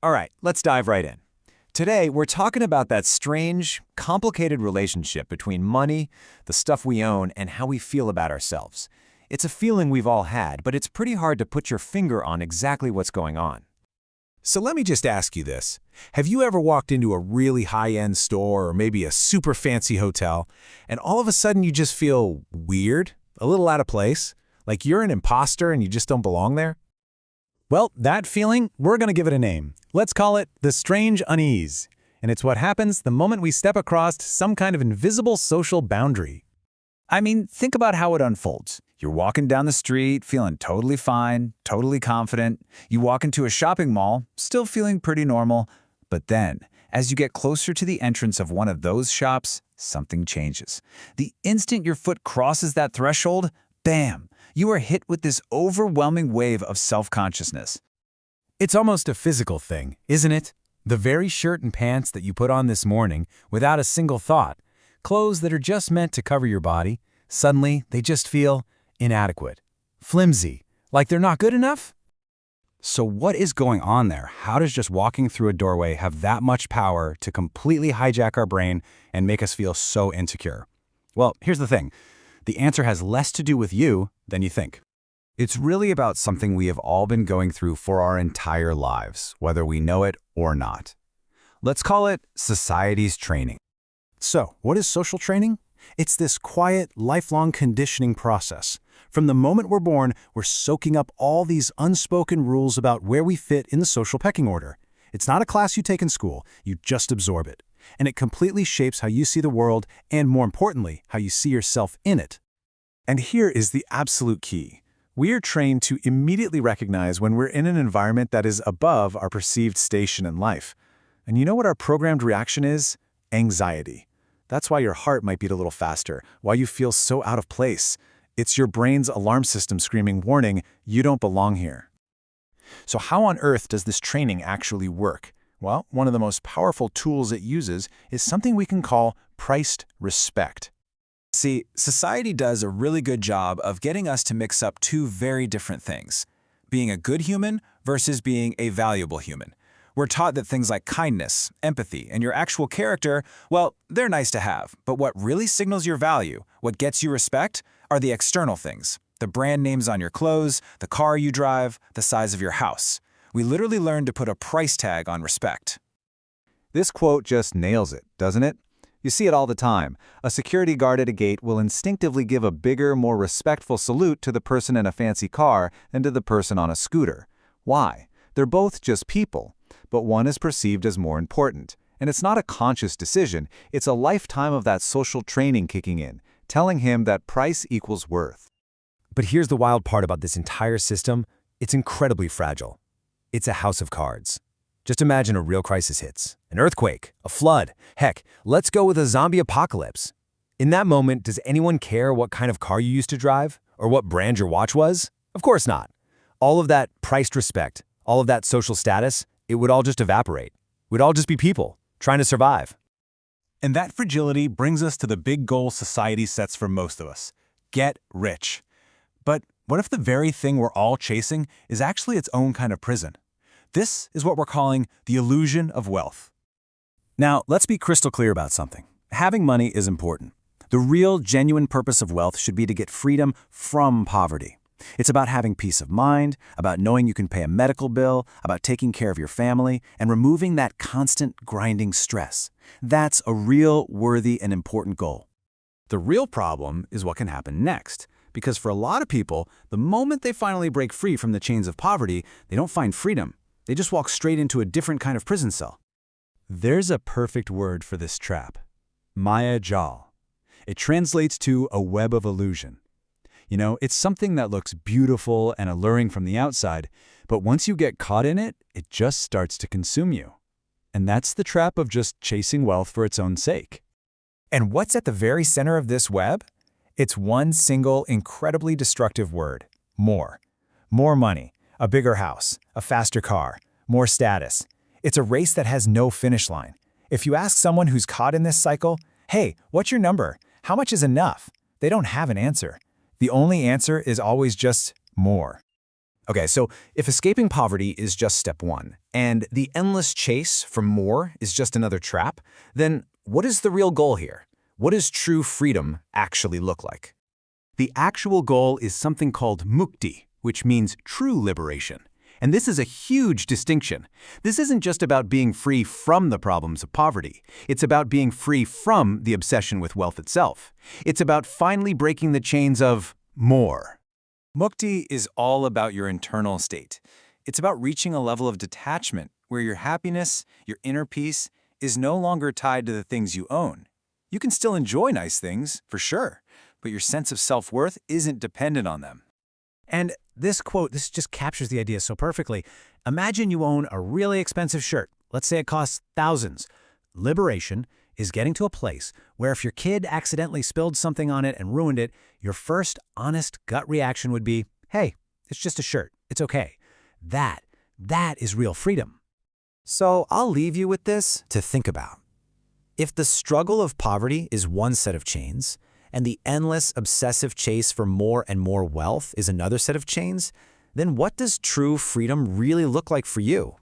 All right, let's dive right in. Today, we're talking about that strange, complicated relationship between money, the stuff we own, and how we feel about ourselves. It's a feeling we've all had, but it's pretty hard to put your finger on exactly what's going on. So let me just ask you this. Have you ever walked into a really high-end store or maybe a super fancy hotel, and all of a sudden you just feel weird, a little out of place, like you're an imposter and you just don't belong there? Well, that feeling, we're going to give it a name. Let's call it the strange unease. And it's what happens the moment we step across some kind of invisible social boundary. I mean, think about how it unfolds. You're walking down the street, feeling totally fine, totally confident. You walk into a shopping mall, still feeling pretty normal. But then, as you get closer to the entrance of one of those shops, something changes. The instant your foot crosses that threshold, bam! You are hit with this overwhelming wave of self-consciousness. It's almost a physical thing, isn't it? The very shirt and pants that you put on this morning without a single thought, clothes that are just meant to cover your body, suddenly they just feel inadequate, flimsy, like they're not good enough? So what is going on there? How does just walking through a doorway have that much power to completely hijack our brain and make us feel so insecure? Well, here's the thing. The answer has less to do with you than you think. It's really about something we have all been going through for our entire lives, whether we know it or not. Let's call it society's training. So, what is social training? It's this quiet, lifelong conditioning process. From the moment we're born, we're soaking up all these unspoken rules about where we fit in the social pecking order. It's not a class you take in school, you just absorb it. And it completely shapes how you see the world and, more importantly, how you see yourself in it. And here is the absolute key. We are trained to immediately recognize when we're in an environment that is above our perceived station in life. And you know what our programmed reaction is? Anxiety. That's why your heart might beat a little faster, why you feel so out of place. It's your brain's alarm system screaming, warning, you don't belong here. So how on earth does this training actually work? Well, one of the most powerful tools it uses is something we can call priced respect. See, society does a really good job of getting us to mix up two very different things: being a good human versus being a valuable human. We're taught that things like kindness, empathy, and your actual character, well, they're nice to have, but what really signals your value, what gets you respect, are the external things. The brand names on your clothes, the car you drive, the size of your house. We literally learn to put a price tag on respect. This quote just nails it, doesn't it? You see it all the time. A security guard at a gate will instinctively give a bigger, more respectful salute to the person in a fancy car than to the person on a scooter. Why? They're both just people, but one is perceived as more important. And it's not a conscious decision, it's a lifetime of that social training kicking in, telling him that price equals worth. But here's the wild part about this entire system. It's incredibly fragile. It's a house of cards. Just imagine a real crisis hits. An earthquake, a flood, heck, let's go with a zombie apocalypse. In that moment, does anyone care what kind of car you used to drive? Or what brand your watch was? Of course not. All of that priced respect, all of that social status, it would all just evaporate. We'd all just be people, trying to survive. And that fragility brings us to the big goal society sets for most of us: get rich. But what if the very thing we're all chasing is actually its own kind of prison? This is what we're calling the illusion of wealth. Now, let's be crystal clear about something. Having money is important. The real, genuine purpose of wealth should be to get freedom from poverty. It's about having peace of mind, about knowing you can pay a medical bill, about taking care of your family, and removing that constant grinding stress. That's a real, worthy, and important goal. The real problem is what can happen next. Because for a lot of people, the moment they finally break free from the chains of poverty, they don't find freedom. They just walk straight into a different kind of prison cell. There's a perfect word for this trap: Maya Jal. It translates to a web of illusion. You know, it's something that looks beautiful and alluring from the outside, but once you get caught in it, it just starts to consume you. And that's the trap of just chasing wealth for its own sake. And what's at the very center of this web? It's one single, incredibly destructive word: more. More money, a bigger house, a faster car, more status. It's a race that has no finish line. If you ask someone who's caught in this cycle, hey, what's your number? How much is enough? They don't have an answer. The only answer is always just more. Okay, so if escaping poverty is just step one, and the endless chase for more is just another trap, then what is the real goal here? What does true freedom actually look like? The actual goal is something called mukti, which means true liberation. And this is a huge distinction. This isn't just about being free from the problems of poverty. It's about being free from the obsession with wealth itself. It's about finally breaking the chains of more. Mukti is all about your internal state. It's about reaching a level of detachment where your happiness, your inner peace, is no longer tied to the things you own. You can still enjoy nice things, for sure, but your sense of self-worth isn't dependent on them. And this quote, this just captures the idea so perfectly. Imagine you own a really expensive shirt. Let's say it costs thousands. Liberation is getting to a place where if your kid accidentally spilled something on it and ruined it, your first honest gut reaction would be, hey, it's just a shirt. It's okay. That is real freedom. So I'll leave you with this to think about. If the struggle of poverty is one set of chains, and the endless obsessive chase for more and more wealth is another set of chains, then what does true freedom really look like for you?